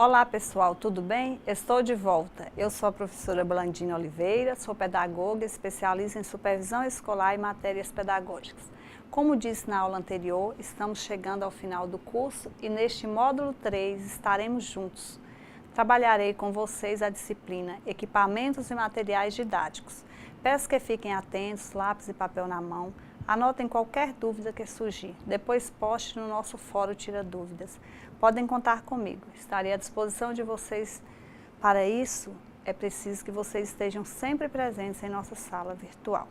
Olá pessoal, tudo bem? Estou de volta. Eu sou a professora Blandina Oliveira, sou pedagoga, especialista em supervisão escolar e matérias pedagógicas. Como disse na aula anterior, estamos chegando ao final do curso e neste módulo 3 estaremos juntos. Trabalharei com vocês a disciplina Equipamentos e Materiais Didáticos. Peço que fiquem atentos, lápis e papel na mão. Anotem qualquer dúvida que surgir. Depois poste no nosso fórum Tira Dúvidas. Podem contar comigo. Estarei à disposição de vocês. Para isso, é preciso que vocês estejam sempre presentes em nossa sala virtual.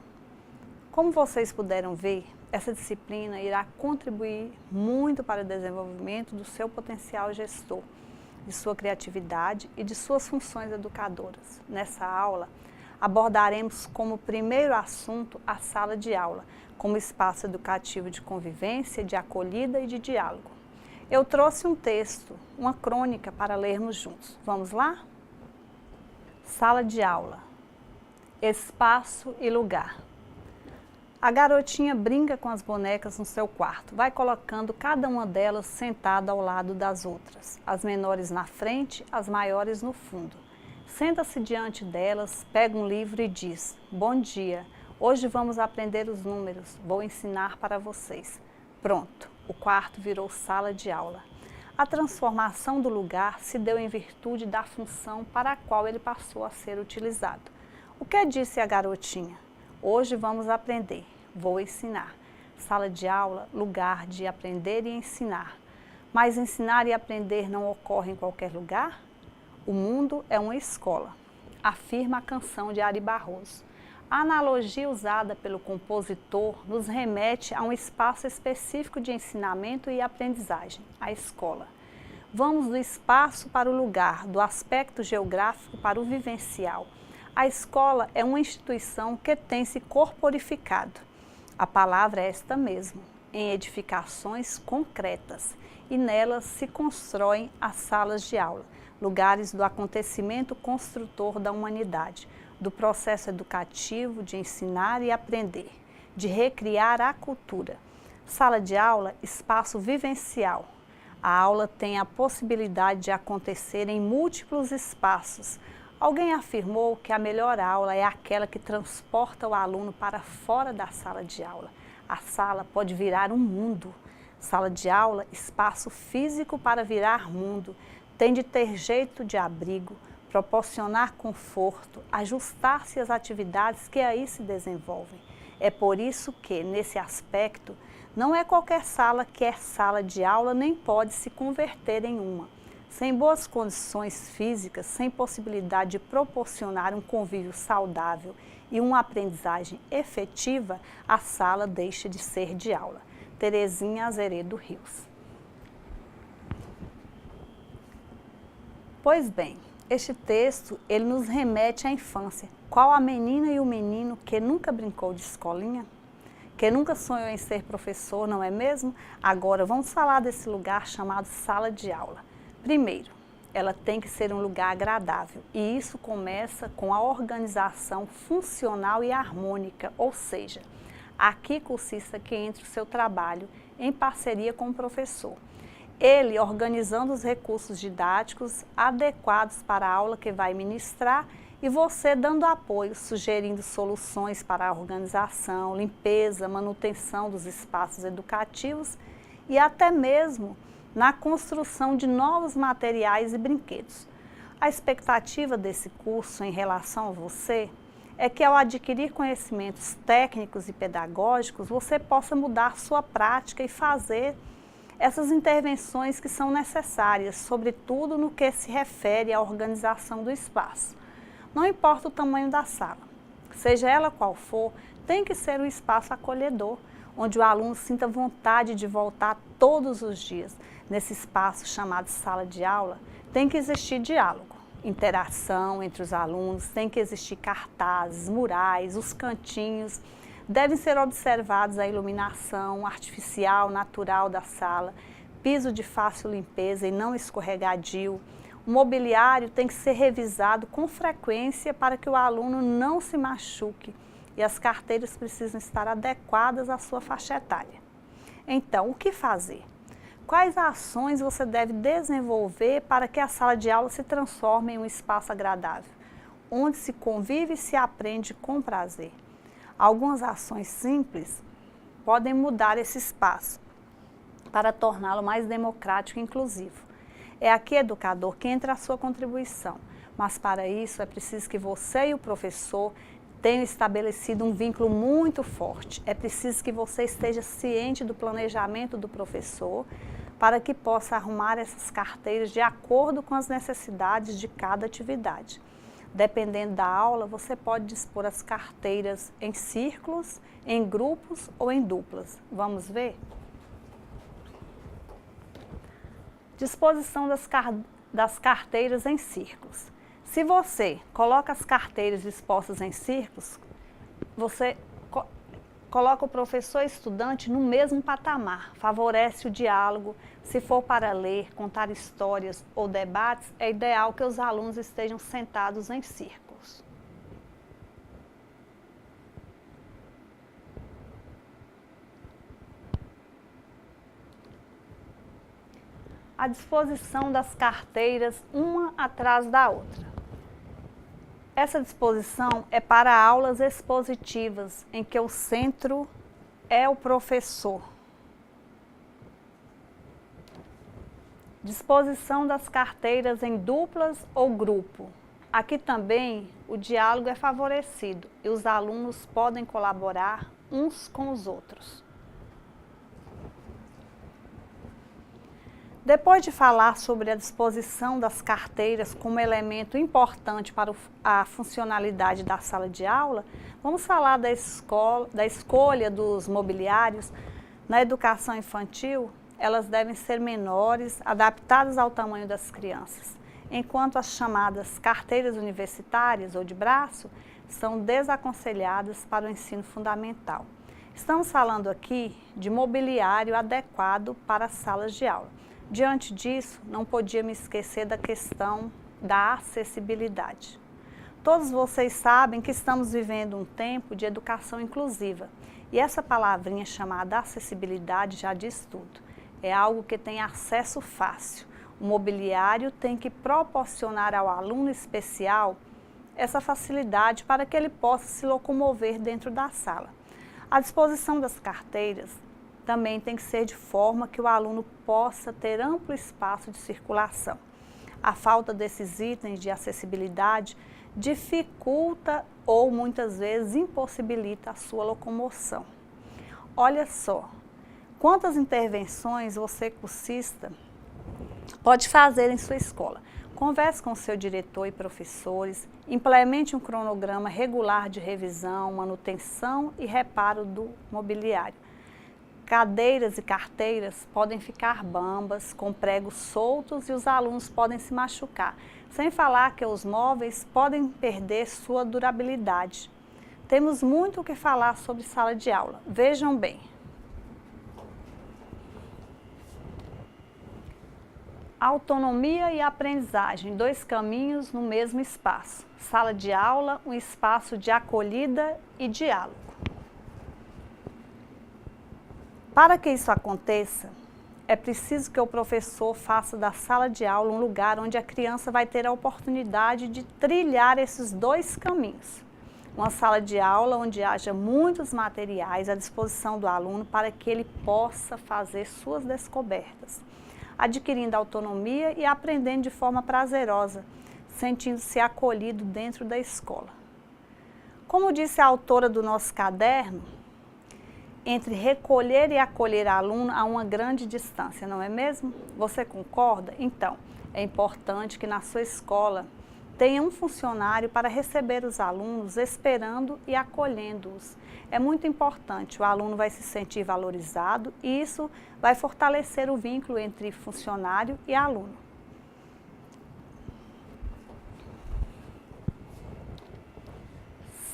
Como vocês puderam ver, essa disciplina irá contribuir muito para o desenvolvimento do seu potencial gestor, de sua criatividade e de suas funções educadoras. Nessa aula, abordaremos como primeiro assunto a sala de aula, como espaço educativo de convivência, de acolhida e de diálogo. Eu trouxe um texto, uma crônica para lermos juntos. Vamos lá? Sala de aula. Espaço e lugar. A garotinha brinca com as bonecas no seu quarto. Vai colocando cada uma delas sentada ao lado das outras. As menores na frente, as maiores no fundo. Senta-se diante delas, pega um livro e diz: "Bom dia, hoje vamos aprender os números, vou ensinar para vocês." Pronto, o quarto virou sala de aula. A transformação do lugar se deu em virtude da função para a qual ele passou a ser utilizado. O que disse a garotinha? Hoje vamos aprender, vou ensinar. Sala de aula, lugar de aprender e ensinar. Mas ensinar e aprender não ocorre em qualquer lugar? O mundo é uma escola, afirma a canção de Ari Barroso. A analogia usada pelo compositor nos remete a um espaço específico de ensinamento e aprendizagem, a escola. Vamos do espaço para o lugar, do aspecto geográfico para o vivencial. A escola é uma instituição que tem se corporificado. A palavra é esta mesmo, em edificações concretas, e nelas se constroem as salas de aula, lugares do acontecimento construtor da humanidade, do processo educativo de ensinar e aprender, de recriar a cultura. Sala de aula, espaço vivencial. A aula tem a possibilidade de acontecer em múltiplos espaços. Alguém afirmou que a melhor aula é aquela que transporta o aluno para fora da sala de aula. A sala pode virar um mundo. Sala de aula, espaço físico para virar mundo. Tem de ter jeito de abrigo, proporcionar conforto, ajustar-se às atividades que aí se desenvolvem. É por isso que, nesse aspecto, não é qualquer sala que é sala de aula nem pode se converter em uma. Sem boas condições físicas, sem possibilidade de proporcionar um convívio saudável e uma aprendizagem efetiva, a sala deixa de ser de aula. Terezinha Azeredo Rios. Pois bem, este texto, ele nos remete à infância. Qual a menina e o menino que nunca brincou de escolinha? Que nunca sonhou em ser professor, não é mesmo? Agora, vamos falar desse lugar chamado sala de aula. Primeiro, ela tem que ser um lugar agradável. E isso começa com a organização funcional e harmônica, ou seja, aqui consiste que entra o seu trabalho em parceria com o professor. Ele organizando os recursos didáticos adequados para a aula que vai ministrar e você dando apoio, sugerindo soluções para a organização, limpeza, manutenção dos espaços educativos e até mesmo na construção de novos materiais e brinquedos. A expectativa desse curso em relação a você é que ao adquirir conhecimentos técnicos e pedagógicos, você possa mudar sua prática e fazer essas intervenções que são necessárias, sobretudo no que se refere à organização do espaço. Não importa o tamanho da sala, seja ela qual for, tem que ser um espaço acolhedor, onde o aluno sinta vontade de voltar todos os dias. Nesse espaço chamado sala de aula, tem que existir diálogo, interação entre os alunos, tem que existir cartazes, murais, os cantinhos. Devem ser observados a iluminação artificial, natural da sala, piso de fácil limpeza e não escorregadio. O mobiliário tem que ser revisado com frequência para que o aluno não se machuque e as carteiras precisam estar adequadas à sua faixa etária. Então, o que fazer? quais ações você deve desenvolver para que a sala de aula se transforme em um espaço agradável, onde se convive e se aprende com prazer. Algumas ações simples podem mudar esse espaço para torná-lo mais democrático e inclusivo. É aqui, educador, que entra a sua contribuição, mas para isso é preciso que você e o professor tenham estabelecido um vínculo muito forte. É preciso que você esteja ciente do planejamento do professor para que possa arrumar essas carteiras de acordo com as necessidades de cada atividade. Dependendo da aula, você pode dispor as carteiras em círculos, em grupos ou em duplas. Vamos ver? Disposição das carteiras em círculos. Se você coloca as carteiras dispostas em círculos, você coloca o professor e estudante no mesmo patamar, favorece o diálogo. Se for para ler, contar histórias ou debates, é ideal que os alunos estejam sentados em círculos. A disposição das carteiras uma atrás da outra. Essa disposição é para aulas expositivas, em que o centro é o professor. Disposição das carteiras em duplas ou grupo. Aqui também o diálogo é favorecido e os alunos podem colaborar uns com os outros. Depois de falar sobre a disposição das carteiras como elemento importante para a funcionalidade da sala de aula, vamos falar da escolha dos mobiliários. Na educação infantil, elas devem ser menores, adaptadas ao tamanho das crianças, enquanto as chamadas carteiras universitárias ou de braço são desaconselhadas para o ensino fundamental. Estamos falando aqui de mobiliário adequado para as salas de aula. Diante disso, não podia me esquecer da questão da acessibilidade. Todos vocês sabem que estamos vivendo um tempo de educação inclusiva e essa palavrinha chamada acessibilidade já diz tudo. É algo que tem acesso fácil. O mobiliário tem que proporcionar ao aluno especial essa facilidade para que ele possa se locomover dentro da sala. A disposição das carteiras também tem que ser de forma que o aluno possa ter amplo espaço de circulação. A falta desses itens de acessibilidade dificulta ou muitas vezes impossibilita a sua locomoção. Olha só, quantas intervenções você, cursista, pode fazer em sua escola. Converse com o seu diretor e professores, implemente um cronograma regular de revisão, manutenção e reparo do mobiliário. Cadeiras e carteiras podem ficar bambas, com pregos soltos e os alunos podem se machucar. Sem falar que os móveis podem perder sua durabilidade. Temos muito o que falar sobre sala de aula. Vejam bem. Autonomia e aprendizagem, dois caminhos no mesmo espaço. Sala de aula, um espaço de acolhida e diálogo. Para que isso aconteça, é preciso que o professor faça da sala de aula um lugar onde a criança vai ter a oportunidade de trilhar esses dois caminhos. Uma sala de aula onde haja muitos materiais à disposição do aluno para que ele possa fazer suas descobertas, adquirindo autonomia e aprendendo de forma prazerosa, sentindo-se acolhido dentro da escola. Como disse a autora do nosso caderno, entre recolher e acolher aluno há uma grande distância, não é mesmo? Você concorda? Então, é importante que na sua escola tenha um funcionário para receber os alunos, esperando e acolhendo-os. É muito importante, o aluno vai se sentir valorizado e isso vai fortalecer o vínculo entre funcionário e aluno.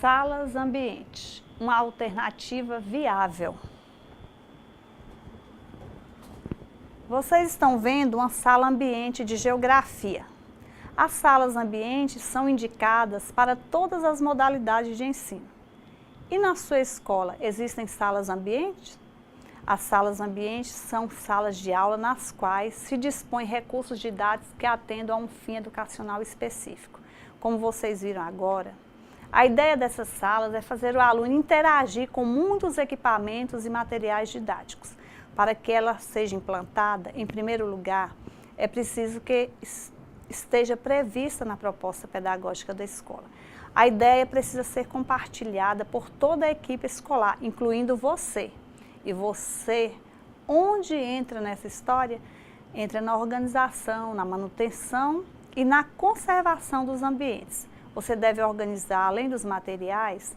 Salas ambiente, uma alternativa viável. Vocês estão vendo uma sala ambiente de geografia. As salas ambientes são indicadas para todas as modalidades de ensino. E na sua escola existem salas ambientes? As salas ambientes são salas de aula nas quais se dispõe recursos didáticos que atendam a um fim educacional específico. Como vocês viram agora, a ideia dessas salas é fazer o aluno interagir com muitos equipamentos e materiais didáticos. Para que ela seja implantada, em primeiro lugar, é preciso que esteja prevista na proposta pedagógica da escola. A ideia precisa ser compartilhada por toda a equipe escolar, incluindo você. E você, onde entra nessa história? Entra na organização, na manutenção e na conservação dos ambientes. Você deve organizar, além dos materiais,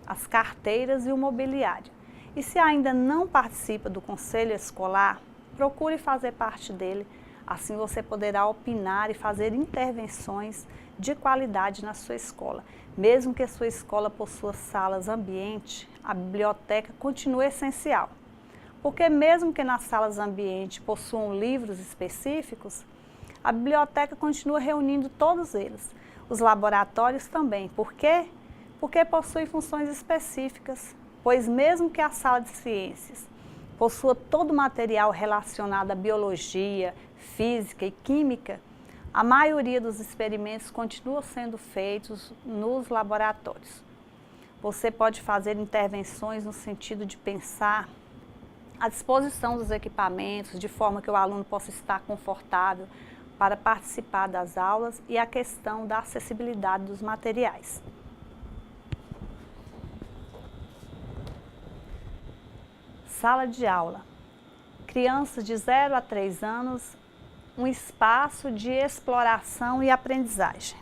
as carteiras e o mobiliário. E se ainda não participa do conselho escolar, procure fazer parte dele. Assim você poderá opinar e fazer intervenções de qualidade na sua escola. Mesmo que a sua escola possua salas ambiente, a biblioteca continua essencial. Porque mesmo que nas salas ambiente possuam livros específicos, a biblioteca continua reunindo todos eles. Os laboratórios também. Por quê? Porque possuem funções específicas. Pois mesmo que a sala de ciências possua todo o material relacionado à biologia, física e química, a maioria dos experimentos continua sendo feitos nos laboratórios. Você pode fazer intervenções no sentido de pensar a disposição dos equipamentos, de forma que o aluno possa estar confortável para participar das aulas e a questão da acessibilidade dos materiais. Sala de aula. Crianças de 0 a 3 anos, um espaço de exploração e aprendizagem.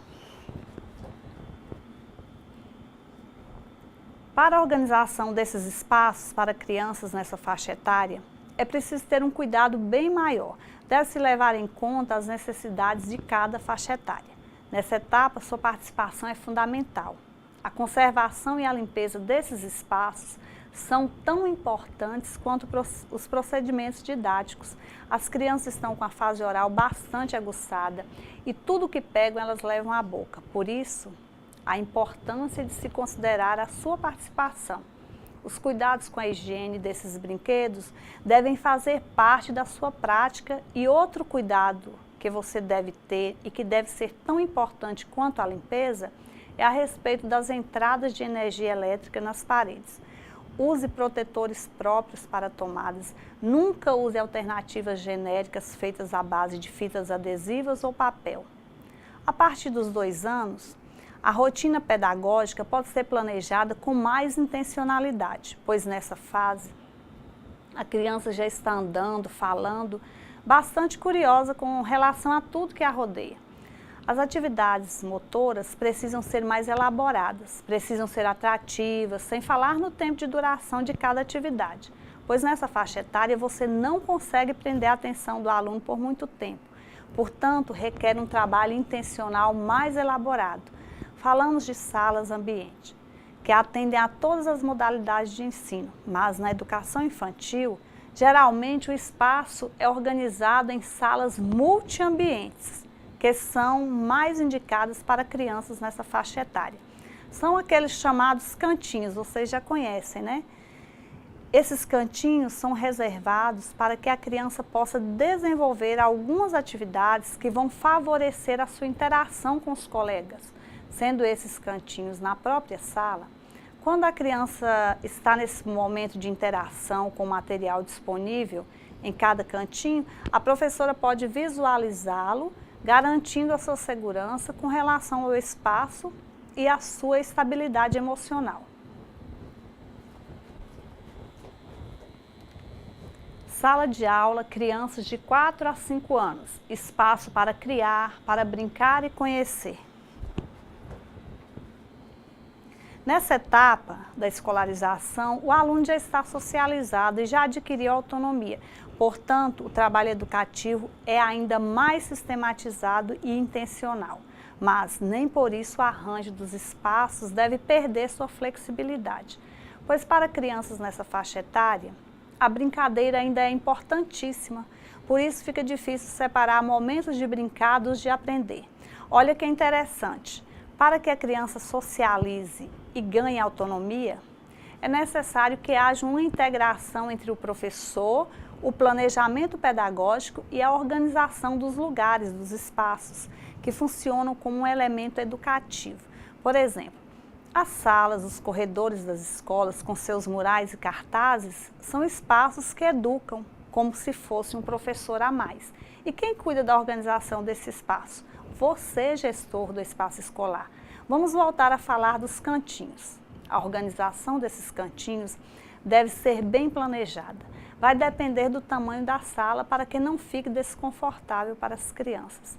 Para a organização desses espaços para crianças nessa faixa etária, é preciso ter um cuidado bem maior. Deve-se levar em conta as necessidades de cada faixa etária. Nessa etapa, sua participação é fundamental. A conservação e a limpeza desses espaços são tão importantes quanto os procedimentos didáticos. As crianças estão com a fase oral bastante aguçada e tudo que pegam elas levam à boca. Por isso, a importância de se considerar a sua participação. Os cuidados com a higiene desses brinquedos devem fazer parte da sua prática e outro cuidado que você deve ter e que deve ser tão importante quanto a limpeza é a respeito das entradas de energia elétrica nas paredes. Use protetores próprios para tomadas, nunca use alternativas genéricas feitas à base de fitas adesivas ou papel. A partir dos 2 anos, a rotina pedagógica pode ser planejada com mais intencionalidade, pois nessa fase a criança já está andando, falando, bastante curiosa com relação a tudo que a rodeia. As atividades motoras precisam ser mais elaboradas, precisam ser atrativas, sem falar no tempo de duração de cada atividade, pois nessa faixa etária você não consegue prender a atenção do aluno por muito tempo. Portanto, requer um trabalho intencional mais elaborado. Falamos de salas ambiente, que atendem a todas as modalidades de ensino, mas na educação infantil, geralmente o espaço é organizado em salas multiambientes, que são mais indicadas para crianças nessa faixa etária. São aqueles chamados cantinhos, vocês já conhecem, né? Esses cantinhos são reservados para que a criança possa desenvolver algumas atividades que vão favorecer a sua interação com os colegas. Sendo esses cantinhos na própria sala, quando a criança está nesse momento de interação com o material disponível em cada cantinho, a professora pode visualizá-lo, garantindo a sua segurança com relação ao espaço e a sua estabilidade emocional. Sala de aula, crianças de 4 a 5 anos, espaço para criar, para brincar e conhecer. Nessa etapa da escolarização, o aluno já está socializado e já adquiriu autonomia. Portanto, o trabalho educativo é ainda mais sistematizado e intencional. Mas nem por isso o arranjo dos espaços deve perder sua flexibilidade. Pois para crianças nessa faixa etária, a brincadeira ainda é importantíssima. Por isso fica difícil separar momentos de brincar dos de aprender. Olha que interessante. Para que a criança socialize e ganhe autonomia, é necessário que haja uma integração entre o professor, o planejamento pedagógico e a organização dos lugares, dos espaços, que funcionam como um elemento educativo. Por exemplo, as salas, os corredores das escolas, com seus murais e cartazes, são espaços que educam, como se fosse um professor a mais. E quem cuida da organização desse espaço? Você, gestor do espaço escolar. Vamos voltar a falar dos cantinhos. A organização desses cantinhos deve ser bem planejada. Vai depender do tamanho da sala para que não fique desconfortável para as crianças.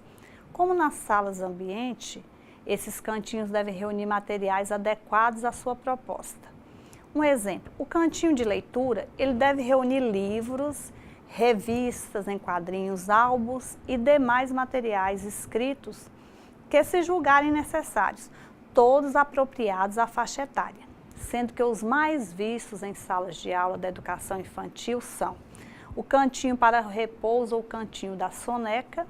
Como nas salas ambiente, esses cantinhos devem reunir materiais adequados à sua proposta. Um exemplo, o cantinho de leitura, ele deve reunir livros, revistas em quadrinhos, álbuns e demais materiais escritos que se julgarem necessários, todos apropriados à faixa etária, sendo que os mais vistos em salas de aula da educação infantil são o cantinho para repouso ou cantinho da soneca,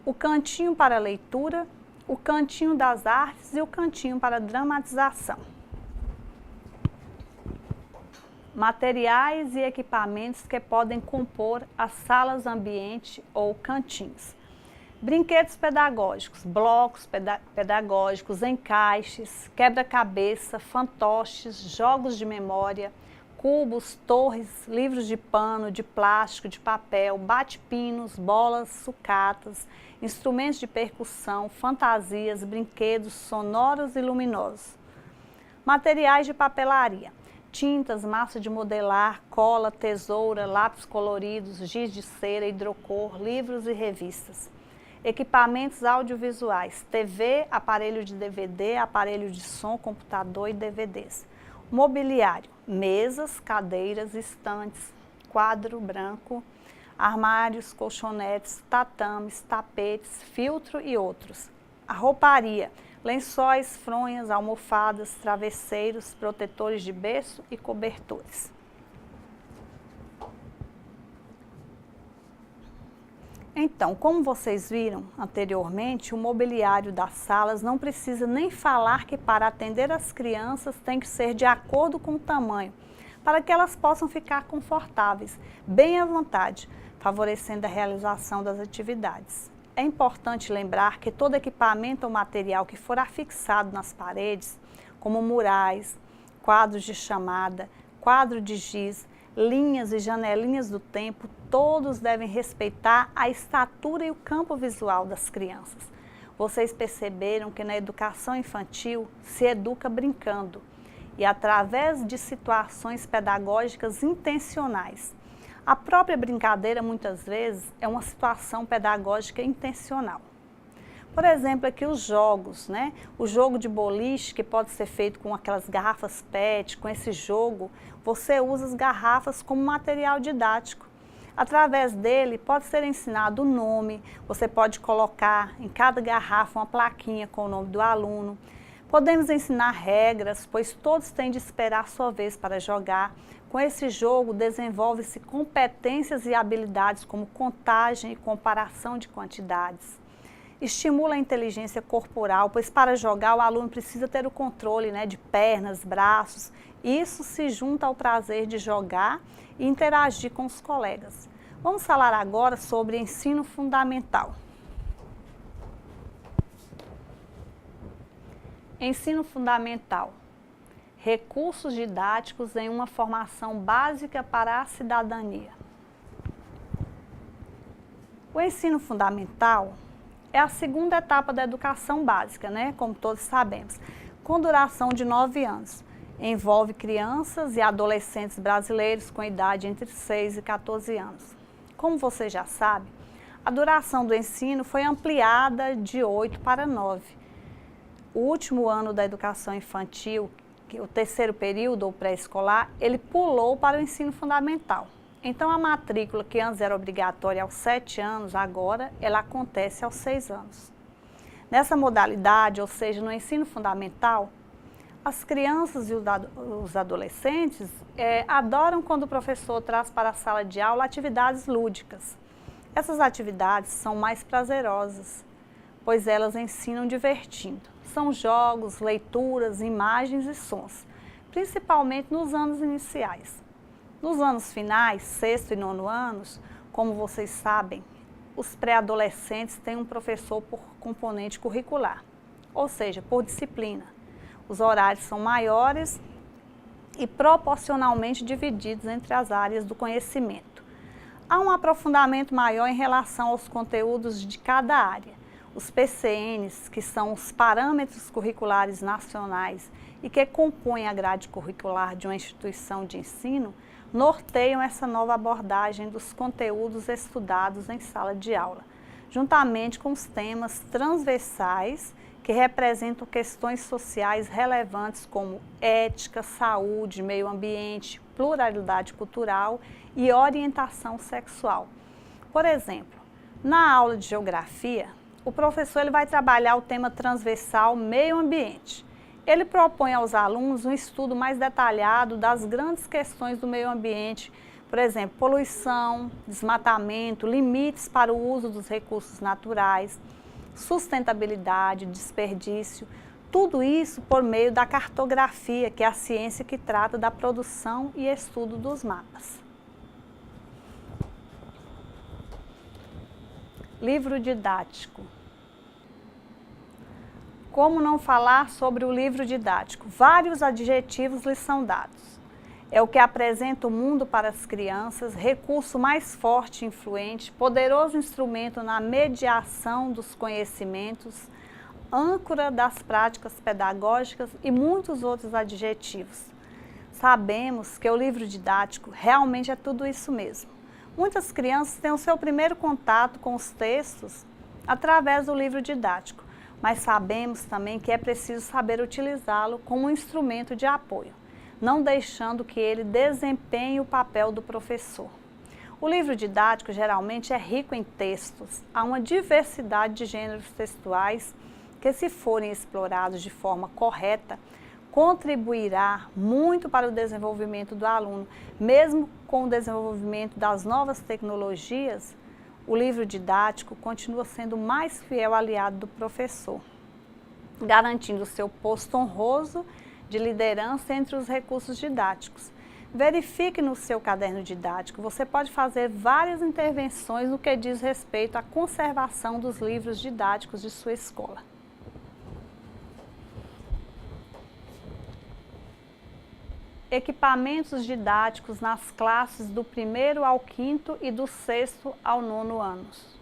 o cantinho para leitura, o cantinho das artes e o cantinho para dramatização. Materiais e equipamentos que podem compor as salas ambiente ou cantinhos. Brinquedos pedagógicos, blocos pedagógicos, encaixes, quebra-cabeça, fantoches, jogos de memória, cubos, torres, livros de pano, de plástico, de papel, bate-pinos, bolas, sucatas, instrumentos de percussão, fantasias, brinquedos sonoros e luminosos. Materiais de papelaria, tintas, massa de modelar, cola, tesoura, lápis coloridos, giz de cera, hidrocor, livros e revistas. Equipamentos audiovisuais, TV, aparelho de DVD, aparelho de som, computador e DVDs. Mobiliário, mesas, cadeiras, estantes, quadro branco, armários, colchonetes, tatames, tapetes, filtro e outros. A rouparia, lençóis, fronhas, almofadas, travesseiros, protetores de berço e cobertores. Então, como vocês viram anteriormente, o mobiliário das salas não precisa nem falar que para atender as crianças tem que ser de acordo com o tamanho, para que elas possam ficar confortáveis, bem à vontade, favorecendo a realização das atividades. É importante lembrar que todo equipamento ou material que for afixado nas paredes, como murais, quadros de chamada, quadro de giz, linhas e janelinhas do tempo, todos devem respeitar a estatura e o campo visual das crianças. Vocês perceberam que na educação infantil se educa brincando e através de situações pedagógicas intencionais. A própria brincadeira, muitas vezes, é uma situação pedagógica intencional. Por exemplo, aqui os jogos, né? O jogo de boliche, que pode ser feito com aquelas garrafas PET, com esse jogo, você usa as garrafas como material didático. Através dele, pode ser ensinado o nome, você pode colocar em cada garrafa uma plaquinha com o nome do aluno. Podemos ensinar regras, pois todos têm de esperar a sua vez para jogar. Com esse jogo, desenvolve-se competências e habilidades como contagem e comparação de quantidades. Estimula a inteligência corporal, pois para jogar o aluno precisa ter o controle, de pernas, braços. Isso se junta ao prazer de jogar e interagir com os colegas. Vamos falar agora sobre ensino fundamental. Ensino fundamental. Recursos didáticos em uma formação básica para a cidadania. O ensino fundamental é a segunda etapa da educação básica, como todos sabemos, com duração de 9 anos. Envolve crianças e adolescentes brasileiros com idade entre 6 e 14 anos. Como você já sabe, a duração do ensino foi ampliada de 8 para 9. O último ano da educação infantil, o terceiro período ou pré-escolar, ele pulou para o ensino fundamental. Então, a matrícula, que antes era obrigatória aos 7 anos, agora ela acontece aos 6 anos. Nessa modalidade, ou seja, no ensino fundamental, as crianças e os adolescentes adoram quando o professor traz para a sala de aula atividades lúdicas. Essas atividades são mais prazerosas, pois elas ensinam divertindo. São jogos, leituras, imagens e sons. principalmente nos anos iniciais. Nos anos finais, sexto e nono anos, como vocês sabem, os pré-adolescentes têm um professor por componente curricular, ou seja, por disciplina. Os horários são maiores e proporcionalmente divididos entre as áreas do conhecimento. Há um aprofundamento maior em relação aos conteúdos de cada área. Os PCNs, que são os parâmetros curriculares nacionais e que compõem a grade curricular de uma instituição de ensino, norteiam essa nova abordagem dos conteúdos estudados em sala de aula, juntamente com os temas transversais que representam questões sociais relevantes como ética, saúde, meio ambiente, pluralidade cultural e orientação sexual. Por exemplo, na aula de geografia, o professor vai trabalhar o tema transversal meio ambiente. Ele propõe aos alunos um estudo mais detalhado das grandes questões do meio ambiente, por exemplo, poluição, desmatamento, limites para o uso dos recursos naturais, sustentabilidade, desperdício, tudo isso por meio da cartografia, que é a ciência que trata da produção e estudo dos mapas. Livro didático. Como não falar sobre o livro didático? Vários adjetivos lhe são dados. É o que apresenta o mundo para as crianças, recurso mais forte e influente, poderoso instrumento na mediação dos conhecimentos, âncora das práticas pedagógicas e muitos outros adjetivos. Sabemos que o livro didático realmente é tudo isso mesmo. Muitas crianças têm o seu primeiro contato com os textos através do livro didático, mas sabemos também que é preciso saber utilizá-lo como um instrumento de apoio, não deixando que ele desempenhe o papel do professor. O livro didático geralmente é rico em textos, há uma diversidade de gêneros textuais que, se forem explorados de forma correta, contribuirá muito para o desenvolvimento do aluno. Mesmo com o desenvolvimento das novas tecnologias, o livro didático continua sendo o mais fiel aliado do professor, garantindo seu posto honroso de liderança entre os recursos didáticos. Verifique no seu caderno didático, você pode fazer várias intervenções no que diz respeito à conservação dos livros didáticos de sua escola. Equipamentos didáticos nas classes do 1º ao 5º e do 6º ao 9º anos.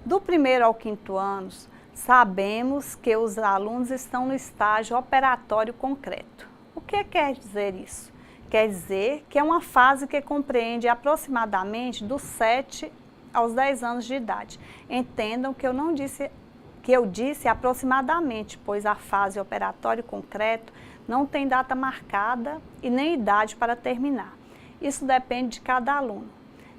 Do 1º ao 5º anos, sabemos que os alunos estão no estágio operatório concreto. O que quer dizer isso? Quer dizer que é uma fase que compreende aproximadamente dos 7 aos 10 anos de idade. Entendam que eu disse aproximadamente, pois a fase operatório concreto não tem data marcada e nem idade para terminar. Isso depende de cada aluno.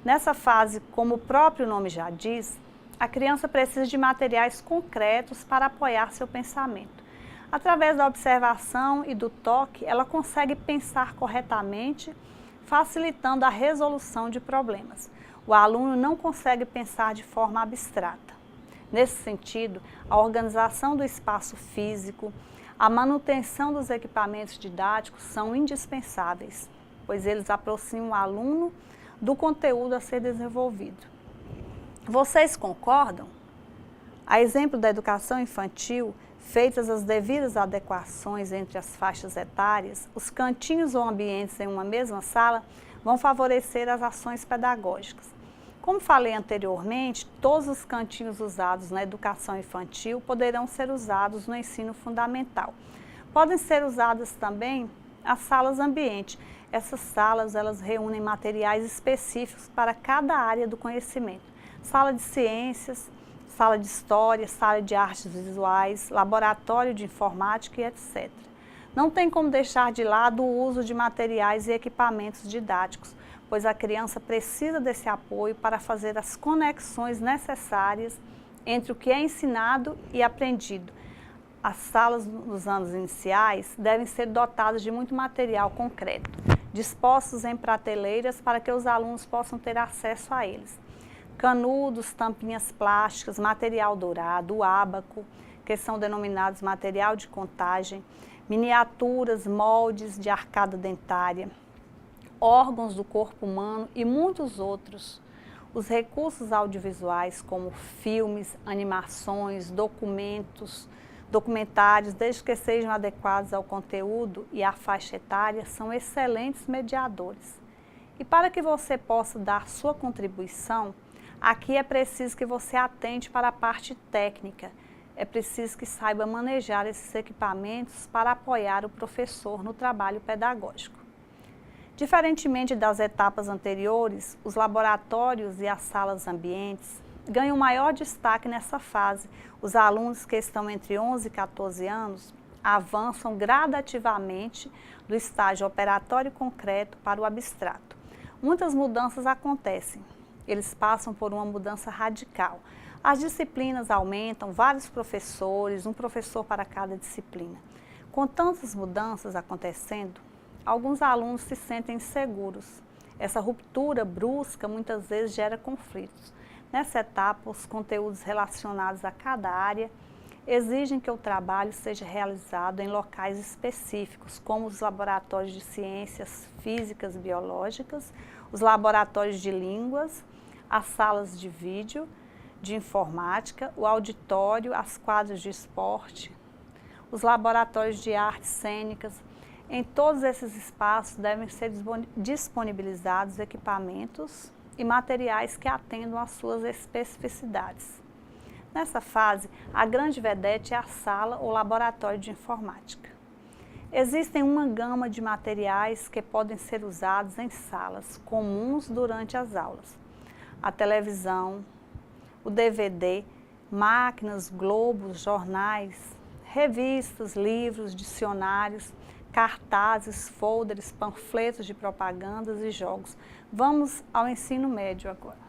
Nessa fase, como o próprio nome já diz, a criança precisa de materiais concretos para apoiar seu pensamento. Através da observação e do toque, ela consegue pensar corretamente, facilitando a resolução de problemas. O aluno não consegue pensar de forma abstrata. Nesse sentido, a organização do espaço físico, a manutenção dos equipamentos didáticos são indispensáveis, pois eles aproximam o aluno do conteúdo a ser desenvolvido. Vocês concordam? A exemplo da educação infantil, feitas as devidas adequações entre as faixas etárias, os cantinhos ou ambientes em uma mesma sala vão favorecer as ações pedagógicas. Como falei anteriormente, todos os cantinhos usados na educação infantil poderão ser usados no ensino fundamental. Podem ser usadas também as salas ambiente. Essas salas, elas reúnem materiais específicos para cada área do conhecimento. Sala de ciências, sala de história, sala de artes visuais, laboratório de informática e etc. Não tem como deixar de lado o uso de materiais e equipamentos didáticos, pois a criança precisa desse apoio para fazer as conexões necessárias entre o que é ensinado e aprendido. As salas nos anos iniciais devem ser dotadas de muito material concreto, dispostos em prateleiras para que os alunos possam ter acesso a eles. Canudos, tampinhas plásticas, material dourado, ábaco, que são denominados material de contagem, miniaturas, moldes de arcada dentária, órgãos do corpo humano e muitos outros. Os recursos audiovisuais, como filmes, animações, documentários, desde que sejam adequados ao conteúdo e à faixa etária, são excelentes mediadores. E para que você possa dar sua contribuição, aqui é preciso que você atente para a parte técnica. É preciso que saiba manejar esses equipamentos para apoiar o professor no trabalho pedagógico. Diferentemente das etapas anteriores, os laboratórios e as salas ambientes ganham maior destaque nessa fase. Os alunos que estão entre 11 e 14 anos avançam gradativamente do estágio operatório concreto para o abstrato. Muitas mudanças acontecem. Eles passam por uma mudança radical. As disciplinas aumentam, vários professores, um professor para cada disciplina. Com tantas mudanças acontecendo, alguns alunos se sentem inseguros. Essa ruptura brusca muitas vezes gera conflitos. Nessa etapa, os conteúdos relacionados a cada área exigem que o trabalho seja realizado em locais específicos, como os laboratórios de ciências físicas e biológicas, os laboratórios de línguas, as salas de vídeo, de informática, o auditório, as quadras de esporte, os laboratórios de artes cênicas. Em todos esses espaços devem ser disponibilizados equipamentos e materiais que atendam às suas especificidades. Nessa fase, a grande vedete é a sala ou laboratório de informática. Existem uma gama de materiais que podem ser usados em salas comuns durante as aulas. A televisão, o DVD, máquinas, globos, jornais, revistas, livros, dicionários, cartazes, folders, panfletos de propagandas e jogos. Vamos ao ensino médio agora.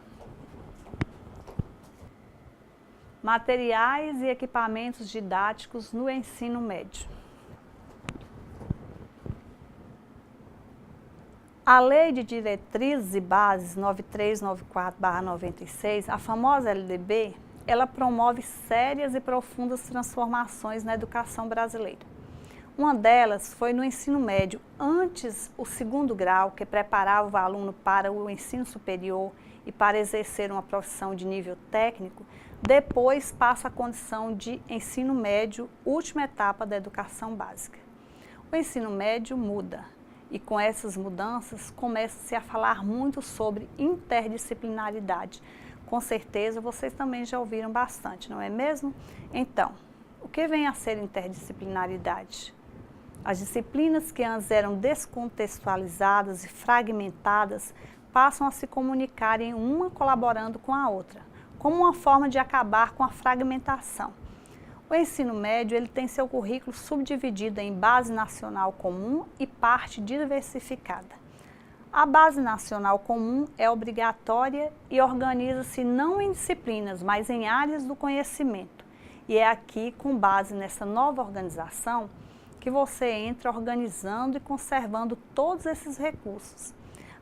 Materiais e equipamentos didáticos no ensino médio. A Lei de Diretrizes e Bases 9394/96, a famosa LDB, ela promove sérias e profundas transformações na educação brasileira. Uma delas foi no ensino médio. Antes, o segundo grau, que preparava o aluno para o ensino superior e para exercer uma profissão de nível técnico, depois passa a condição de ensino médio, última etapa da educação básica. O ensino médio muda e com essas mudanças começa-se a falar muito sobre interdisciplinaridade. Com certeza vocês também já ouviram bastante, não é mesmo? Então, o que vem a ser interdisciplinaridade? As disciplinas que antes eram descontextualizadas e fragmentadas passam a se comunicar em uma colaborando com a outra, como uma forma de acabar com a fragmentação. O ensino médio ele tem seu currículo subdividido em base nacional comum e parte diversificada. A base nacional comum é obrigatória e organiza-se não em disciplinas, mas em áreas do conhecimento. E é aqui, com base nessa nova organização, que você entra organizando e conservando todos esses recursos.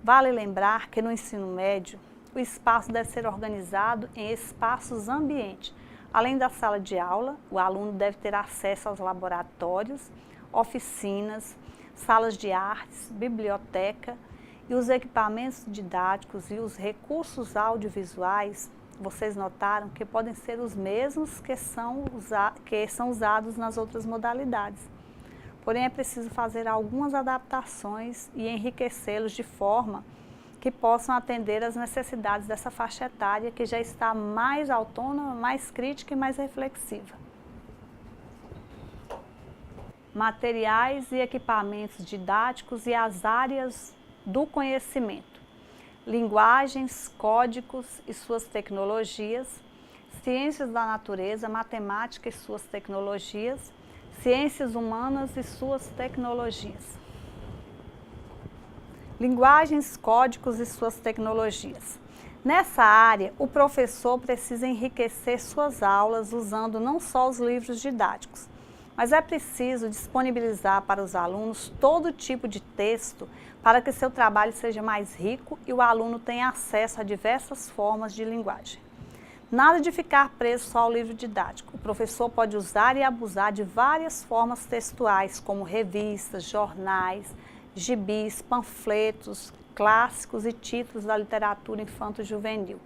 Vale lembrar que no ensino médio, o espaço deve ser organizado em espaços ambientes. Além da sala de aula, o aluno deve ter acesso aos laboratórios, oficinas, salas de artes, biblioteca e os equipamentos didáticos e os recursos audiovisuais. Vocês notaram que podem ser os mesmos que são usados nas outras modalidades. Porém, é preciso fazer algumas adaptações e enriquecê-los de forma que possam atender às necessidades dessa faixa etária que já está mais autônoma, mais crítica e mais reflexiva. Materiais e equipamentos didáticos e as áreas do conhecimento. Linguagens, códigos e suas tecnologias, ciências da natureza, matemática e suas tecnologias, ciências humanas e suas tecnologias. Linguagens, códigos e suas tecnologias. Nessa área, o professor precisa enriquecer suas aulas usando não só os livros didáticos, mas é preciso disponibilizar para os alunos todo tipo de texto para que seu trabalho seja mais rico e o aluno tenha acesso a diversas formas de linguagem. Nada de ficar preso só ao livro didático. O professor pode usar e abusar de várias formas textuais, como revistas, jornais, gibis, panfletos, clássicos e títulos da literatura infanto-juvenil.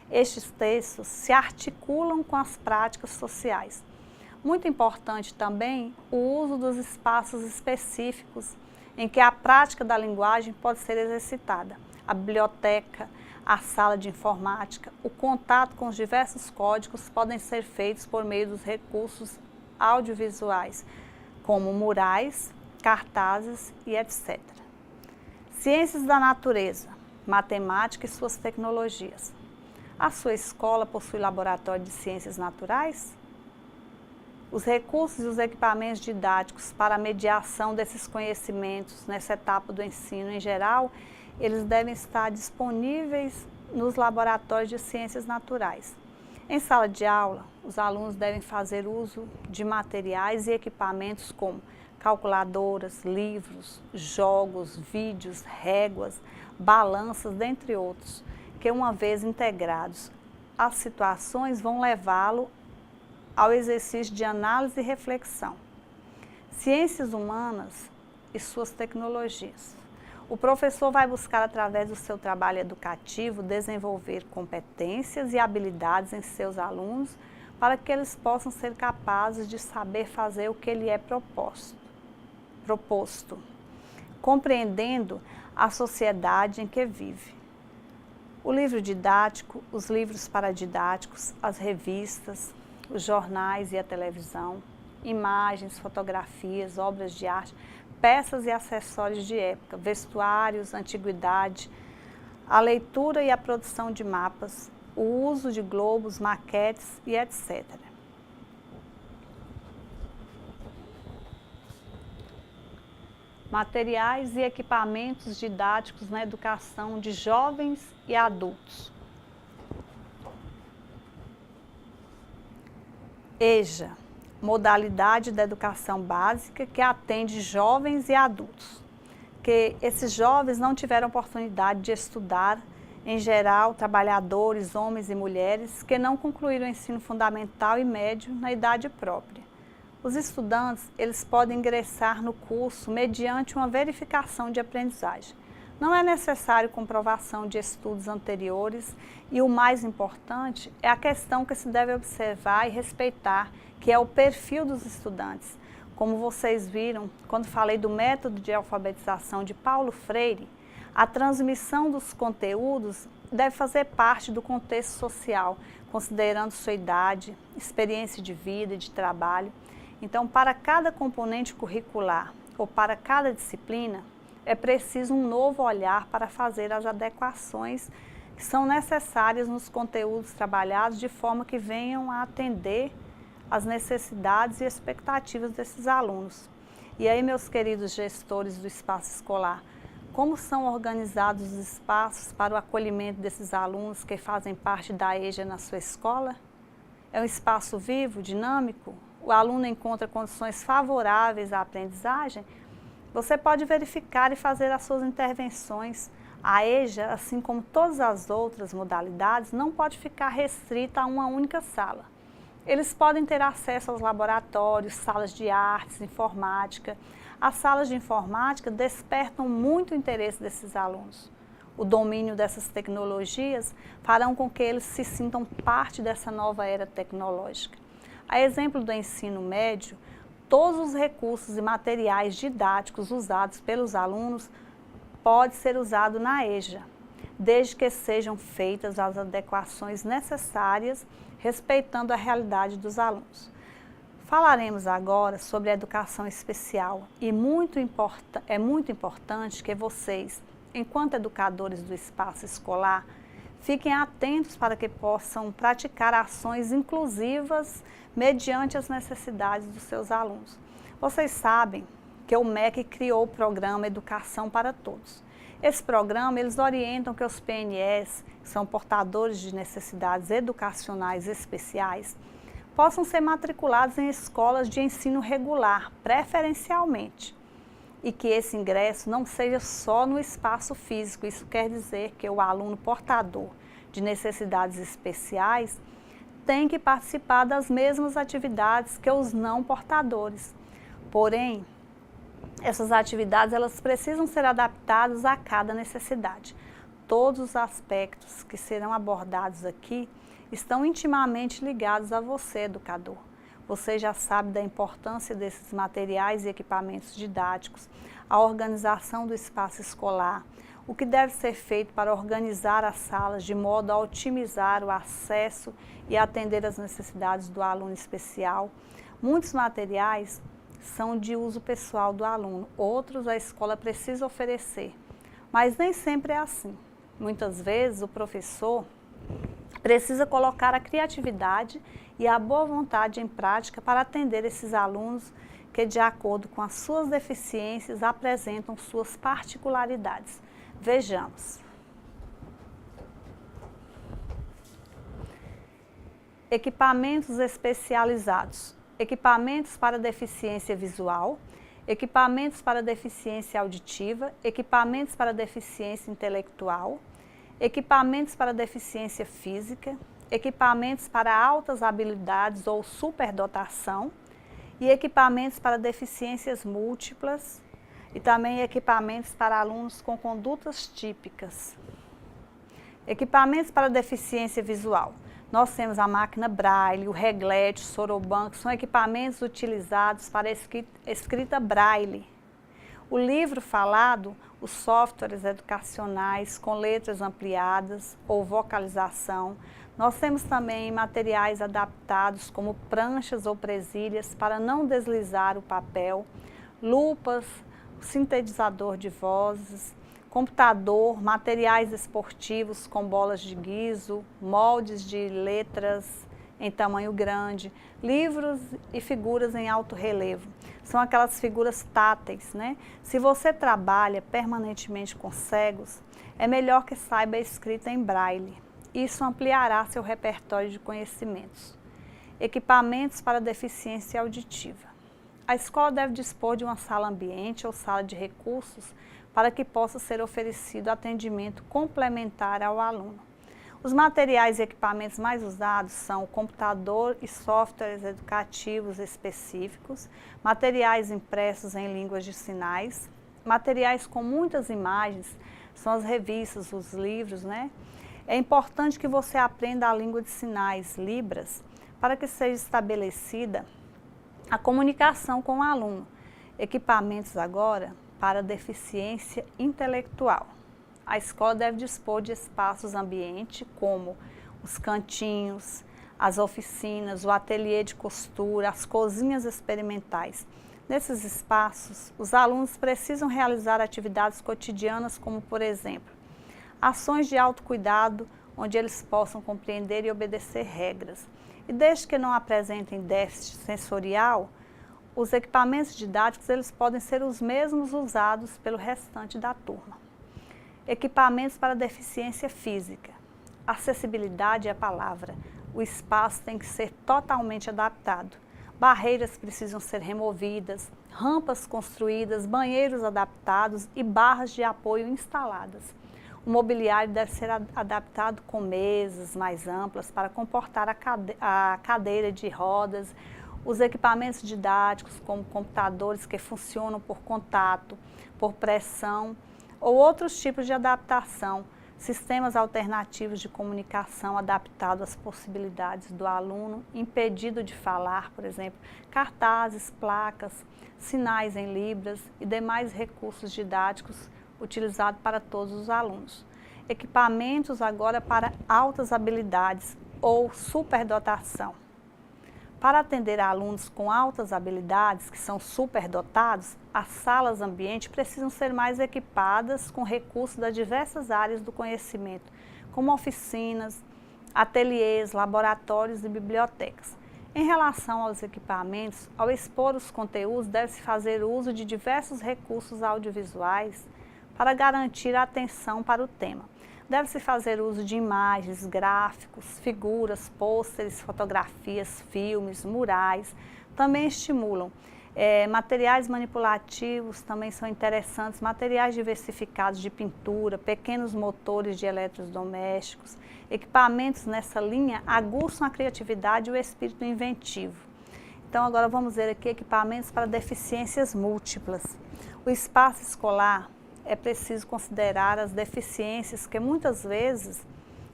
Estes textos se articulam com as práticas sociais. Muito importante também o uso dos espaços específicos em que a prática da linguagem pode ser exercitada. A biblioteca, a sala de informática, o contato com os diversos códigos podem ser feitos por meio dos recursos audiovisuais, como murais, cartazes e etc. Ciências da natureza, matemática e suas tecnologias. A sua escola possui laboratório de ciências naturais? Os recursos e os equipamentos didáticos para a mediação desses conhecimentos nessa etapa do ensino em geral, eles devem estar disponíveis nos laboratórios de ciências naturais. Em sala de aula, os alunos devem fazer uso de materiais e equipamentos como calculadoras, livros, jogos, vídeos, réguas, balanças, dentre outros, que uma vez integrados às situações vão levá-lo ao exercício de análise e reflexão. Ciências humanas e suas tecnologias. O professor vai buscar, através do seu trabalho educativo, desenvolver competências e habilidades em seus alunos para que eles possam ser capazes de saber fazer o que lhe é proposto, compreendendo a sociedade em que vive. O livro didático, os livros paradidáticos, as revistas, os jornais e a televisão, imagens, fotografias, obras de arte, peças e acessórios de época, vestuários, antiguidade, a leitura e a produção de mapas, o uso de globos, maquetes e etc. Materiais e equipamentos didáticos na educação de jovens e adultos. EJA, modalidade da educação básica que atende jovens e adultos, que esses jovens não tiveram oportunidade de estudar, em geral, trabalhadores, homens e mulheres, que não concluíram o ensino fundamental e médio na idade própria. Os estudantes, eles podem ingressar no curso mediante uma verificação de aprendizagem. Não é necessário comprovação de estudos anteriores e o mais importante é a questão que se deve observar e respeitar, que é o perfil dos estudantes. Como vocês viram, quando falei do método de alfabetização de Paulo Freire, a transmissão dos conteúdos deve fazer parte do contexto social, considerando sua idade, experiência de vida e de trabalho. Então, para cada componente curricular ou para cada disciplina, é preciso um novo olhar para fazer as adequações que são necessárias nos conteúdos trabalhados de forma que venham a atender às necessidades e expectativas desses alunos. E aí, meus queridos gestores do espaço escolar, como são organizados os espaços para o acolhimento desses alunos que fazem parte da EJA na sua escola? É um espaço vivo, dinâmico? O aluno encontra condições favoráveis à aprendizagem? Você pode verificar e fazer as suas intervenções. A EJA, assim como todas as outras modalidades, não pode ficar restrita a uma única sala. Eles podem ter acesso aos laboratórios, salas de artes, informática. As salas de informática despertam muito o interesse desses alunos. O domínio dessas tecnologias farão com que eles se sintam parte dessa nova era tecnológica. A exemplo do ensino médio, todos os recursos e materiais didáticos usados pelos alunos podem ser usados na EJA, desde que sejam feitas as adequações necessárias, respeitando a realidade dos alunos. Falaremos agora sobre a educação especial e é muito importante que vocês, enquanto educadores do espaço escolar, fiquem atentos para que possam praticar ações inclusivas mediante as necessidades dos seus alunos. Vocês sabem que o MEC criou o programa Educação para Todos. Esse programa, eles orientam que os PNEs, que são portadores de necessidades educacionais especiais, possam ser matriculados em escolas de ensino regular, preferencialmente, e que esse ingresso não seja só no espaço físico. Isso quer dizer que o aluno portador de necessidades especiais têm que participar das mesmas atividades que os não portadores. Porém, essas atividades elas precisam ser adaptadas a cada necessidade. Todos os aspectos que serão abordados aqui estão intimamente ligados a você, educador. Você já sabe da importância desses materiais e equipamentos didáticos, a organização do espaço escolar, o que deve ser feito para organizar as salas de modo a otimizar o acesso e atender às necessidades do aluno especial. Muitos materiais são de uso pessoal do aluno, outros a escola precisa oferecer, mas nem sempre é assim. Muitas vezes o professor precisa colocar a criatividade e a boa vontade em prática para atender esses alunos que, de acordo com as suas deficiências, apresentam suas particularidades. Vejamos. Equipamentos especializados. Equipamentos para deficiência visual, equipamentos para deficiência auditiva, equipamentos para deficiência intelectual, equipamentos para deficiência física, equipamentos para altas habilidades ou superdotação e equipamentos para deficiências múltiplas e também equipamentos para alunos com condutas típicas. Equipamentos para deficiência visual. Nós temos a máquina Braille, o reglete, o soroban, que são equipamentos utilizados para escrita Braille. O livro falado, os softwares educacionais com letras ampliadas ou vocalização. Nós temos também materiais adaptados como pranchas ou presilhas para não deslizar o papel, lupas, sintetizador de vozes, computador, materiais esportivos com bolas de guiso, moldes de letras em tamanho grande, livros e figuras em alto relevo. São aquelas figuras táteis, né? Se você trabalha permanentemente com cegos, é melhor que saiba a escrita em braille. Isso ampliará seu repertório de conhecimentos. Equipamentos para deficiência auditiva. A escola deve dispor de uma sala ambiente ou sala de recursos para que possa ser oferecido atendimento complementar ao aluno. Os materiais e equipamentos mais usados são o computador e softwares educativos específicos, materiais impressos em línguas de sinais, materiais com muitas imagens, são as revistas, os livros, né? É importante que você aprenda a língua de sinais, Libras, para que seja estabelecida a comunicação com o aluno. Equipamentos agora para deficiência intelectual. A escola deve dispor de espaços ambiente como os cantinhos, as oficinas, o ateliê de costura, as cozinhas experimentais. Nesses espaços, os alunos precisam realizar atividades cotidianas como, por exemplo, ações de autocuidado, onde eles possam compreender e obedecer regras. E desde que não apresentem déficit sensorial, os equipamentos didáticos eles podem ser os mesmos usados pelo restante da turma. Equipamentos para deficiência física. Acessibilidade é a palavra. O espaço tem que ser totalmente adaptado. Barreiras precisam ser removidas, rampas construídas, banheiros adaptados e barras de apoio instaladas. O mobiliário deve ser adaptado com mesas mais amplas para comportar a cadeira de rodas, os equipamentos didáticos, como computadores que funcionam por contato, por pressão, ou outros tipos de adaptação, sistemas alternativos de comunicação adaptados às possibilidades do aluno, impedido de falar, por exemplo, cartazes, placas, sinais em libras e demais recursos didáticos utilizados para todos os alunos. Equipamentos agora para altas habilidades ou superdotação. Para atender a alunos com altas habilidades, que são superdotados, as salas ambiente precisam ser mais equipadas com recursos das diversas áreas do conhecimento, como oficinas, ateliês, laboratórios e bibliotecas. Em relação aos equipamentos, ao expor os conteúdos, deve-se fazer uso de diversos recursos audiovisuais para garantir a atenção para o tema. Deve-se fazer uso de imagens, gráficos, figuras, pôsteres, fotografias, filmes, murais. Também estimulam Materiais manipulativos também são interessantes, materiais diversificados de pintura, pequenos motores de eletrodomésticos, equipamentos nessa linha aguçam a criatividade e o espírito inventivo. Então agora vamos ver aqui equipamentos para deficiências múltiplas. O espaço escolar é preciso considerar as deficiências que muitas vezes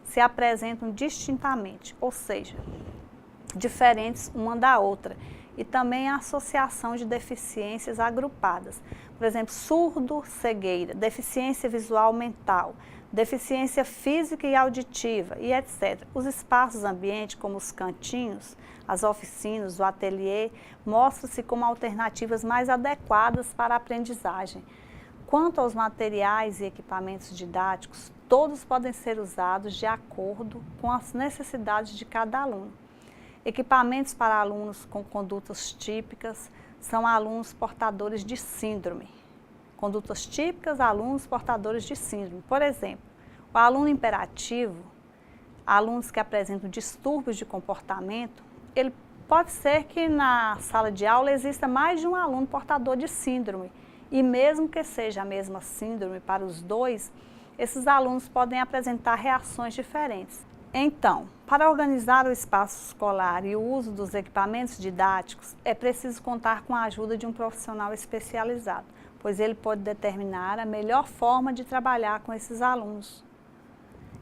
se apresentam distintamente, ou seja, diferentes uma da outra, e também a associação de deficiências agrupadas. Por exemplo, surdo, cegueira, deficiência visual mental, deficiência física e auditiva, e etc. Os espaços ambientes, como os cantinhos, as oficinas, o ateliê, mostram-se como alternativas mais adequadas para a aprendizagem. Quanto aos materiais e equipamentos didáticos, todos podem ser usados de acordo com as necessidades de cada aluno. Equipamentos para alunos com condutas típicas são alunos portadores de síndrome. Condutas típicas, alunos portadores de síndrome. Por exemplo, o aluno hiperativo, alunos que apresentam distúrbios de comportamento, ele pode ser que na sala de aula exista mais de um aluno portador de síndrome. E mesmo que seja a mesma síndrome para os dois, esses alunos podem apresentar reações diferentes. Então, para organizar o espaço escolar e o uso dos equipamentos didáticos, é preciso contar com a ajuda de um profissional especializado, pois ele pode determinar a melhor forma de trabalhar com esses alunos.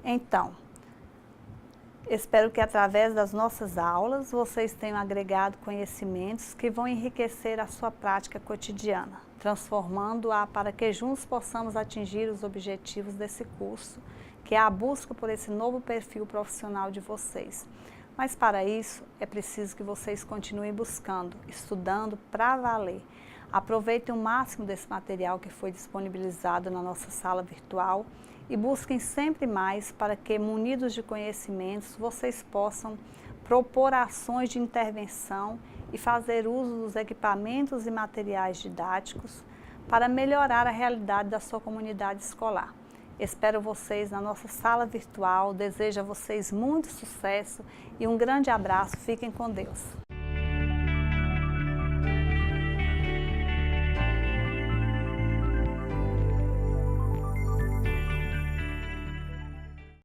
Então, espero que através das nossas aulas vocês tenham agregado conhecimentos que vão enriquecer a sua prática cotidiana, transformando-a para que juntos possamos atingir os objetivos desse curso, que é a busca por esse novo perfil profissional de vocês. Mas para isso é preciso que vocês continuem buscando, estudando para valer. Aproveitem o máximo desse material que foi disponibilizado na nossa sala virtual e busquem sempre mais para que, munidos de conhecimentos, vocês possam propor ações de intervenção e fazer uso dos equipamentos e materiais didáticos para melhorar a realidade da sua comunidade escolar. Espero vocês na nossa sala virtual, desejo a vocês muito sucesso e um grande abraço. Fiquem com Deus.